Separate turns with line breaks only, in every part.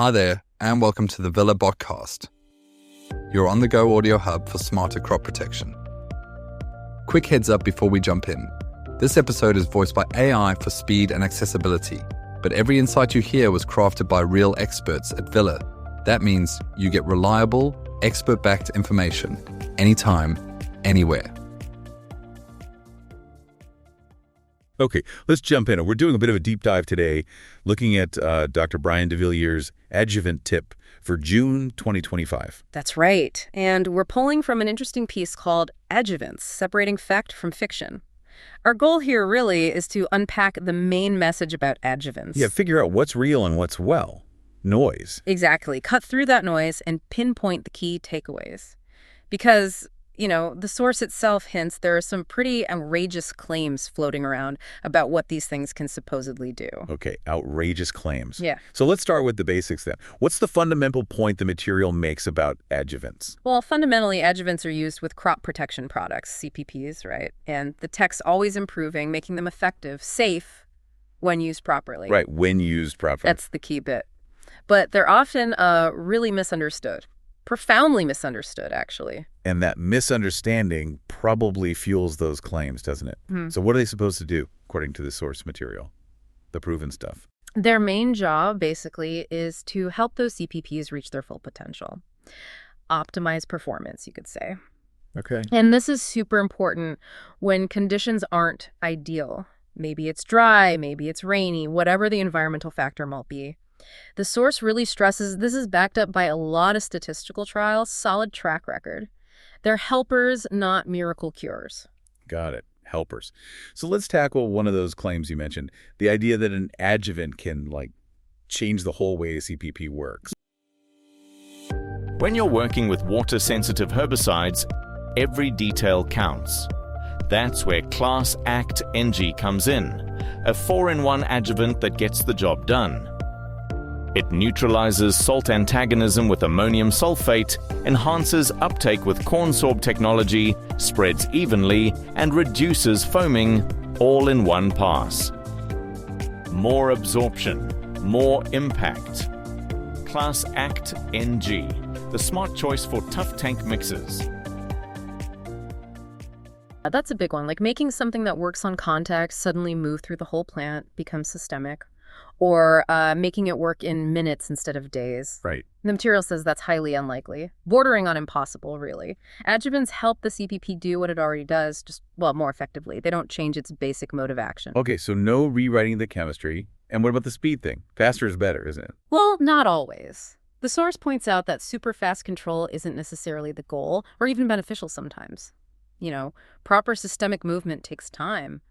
Hi there, and welcome to the Villa Botcast, your on-the-go audio hub for smarter crop protection. Quick heads up before we jump in. This episode is voiced by AI for speed and accessibility, but every insight you hear was crafted by real experts at Villa. That means you get reliable, expert-backed information, anytime, anywhere.
Okay, let's jump in. We're doing a bit of a deep dive today, looking at Dr. Brian de Villiers' Adjuvant tip for June 2025.
That's right. And we're pulling from an interesting piece called Adjuvants, Separating Fact from Fiction. Our goal here really is to unpack the main message about adjuvants.
Yeah, figure out what's real and what's, noise.
Exactly. Cut through that noise and pinpoint the key takeaways. Because, the source itself hints there are some pretty outrageous claims floating around about what these things can supposedly do.
Okay, outrageous claims.
Yeah.
So let's start with the basics then. What's the fundamental point the material makes about adjuvants?
Well, fundamentally, adjuvants are used with crop protection products, CPPs, right? And the tech's always improving, making them effective, safe when used properly.
Right, when used properly.
That's the key bit. But they're often really misunderstood. Profoundly misunderstood, actually.
And that misunderstanding probably fuels those claims, doesn't it? So what are they supposed to do, according to the source material, the proven stuff?
Their main job, basically, is to help those CPPs reach their full potential. Optimize performance, you could say.
Okay.
And this is super important when conditions aren't ideal. Maybe it's dry, maybe it's rainy, whatever the environmental factor might be. The source really stresses this is backed up by a lot of statistical trials, solid track record. They're helpers, not miracle cures.
Got it. Helpers. So let's tackle one of those claims you mentioned, the idea that an adjuvant can, change the whole way a CPP works.
When you're working with water-sensitive herbicides, every detail counts. That's where Class Act NG comes in, a 4-in-1 adjuvant that gets the job done. It neutralizes salt antagonism with ammonium sulfate, enhances uptake with corn sorb technology, spreads evenly, and reduces foaming, all in one pass. More absorption, more impact. Class Act NG, the smart choice for tough tank mixes.
That's a big one, making something that works on contact suddenly move through the whole plant, become systemic. Or making it work in minutes instead of days.
Right.
The material says that's highly unlikely, bordering on impossible, really. Adjuvants help the CPP do what it already does, just, more effectively. They don't change its basic mode of action.
Okay, so no rewriting the chemistry. And what about the speed thing? Faster is better, isn't it?
Well, not always. The source points out that super fast control isn't necessarily the goal, or even beneficial sometimes. Proper systemic movement takes time.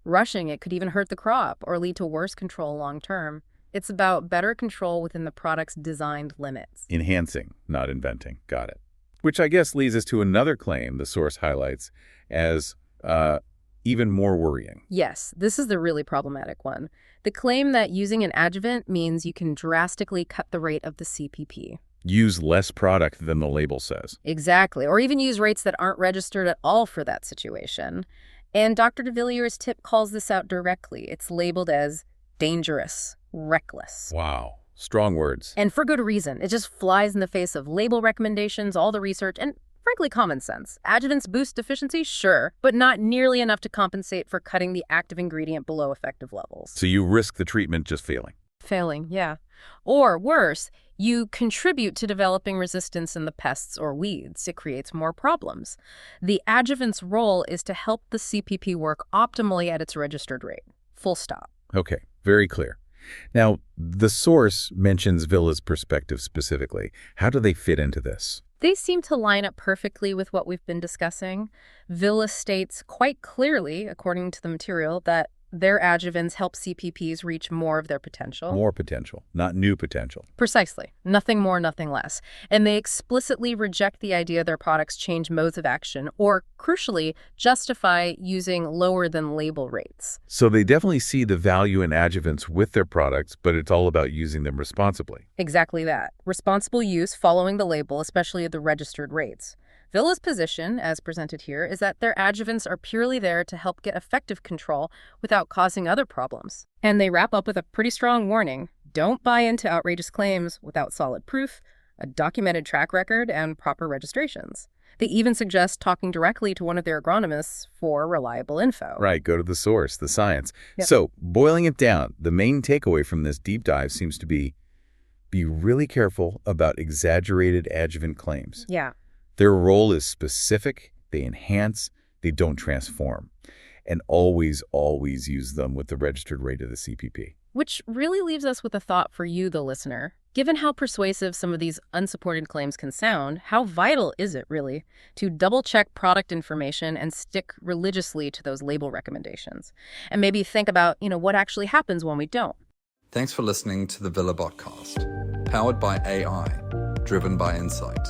Rushing it could even hurt the crop or lead to worse control long term. It's about better control within the product's designed limits.
Enhancing, not inventing. Got it. Which I guess leads us to another claim the source highlights as even more worrying.
Yes, this is the really problematic one. The claim that using an adjuvant means you can drastically cut the rate of the CPP.
Use less product than the label says.
Exactly, or even use rates that aren't registered at all for that situation. And Dr. de Villiers' tip calls this out directly. It's labeled as dangerous, reckless.
Wow. Strong words.
And for good reason. It just flies in the face of label recommendations, all the research, and frankly, common sense. Adjuvants boost efficiency? Sure, but not nearly enough to compensate for cutting the active ingredient below effective levels.
So you risk the treatment just failing.
Failing, yeah. Or worse, you contribute to developing resistance in the pests or weeds. It creates more problems. The adjuvant's role is to help the CPP work optimally at its registered rate. Full stop.
Okay, very clear. Now, the source mentions Villa's perspective specifically. How do they fit into this?
They seem to line up perfectly with what we've been discussing. Villa states quite clearly, according to the material, that their adjuvants help CPPs reach more of their potential.
More potential, not new potential.
Precisely. Nothing more, nothing less. And they explicitly reject the idea their products change modes of action or, crucially, justify using lower than label rates.
So they definitely see the value in adjuvants with their products, but it's all about using them responsibly.
Exactly that. Responsible use following the label, especially at the registered rates. Villa's position, as presented here, is that their adjuvants are purely there to help get effective control without causing other problems. And they wrap up with a pretty strong warning. don't buy into outrageous claims without solid proof, a documented track record, and proper registrations. They even suggest talking directly to one of their agronomists for reliable info.
Right, go to the source, the science.
Yep.
So, boiling it down, the main takeaway from this deep dive seems to be really careful about exaggerated adjuvant claims.
Yeah.
Their role is specific, they enhance, they don't transform. And always use them with the registered rate of the CPP.
Which really leaves us with a thought for you, the listener. Given how persuasive some of these unsupported claims can sound, how vital is it, really, to double-check product information and stick religiously to those label recommendations? And maybe think about, what actually happens when we don't.
Thanks for listening to the Villa Botcast, powered by AI, driven by insight.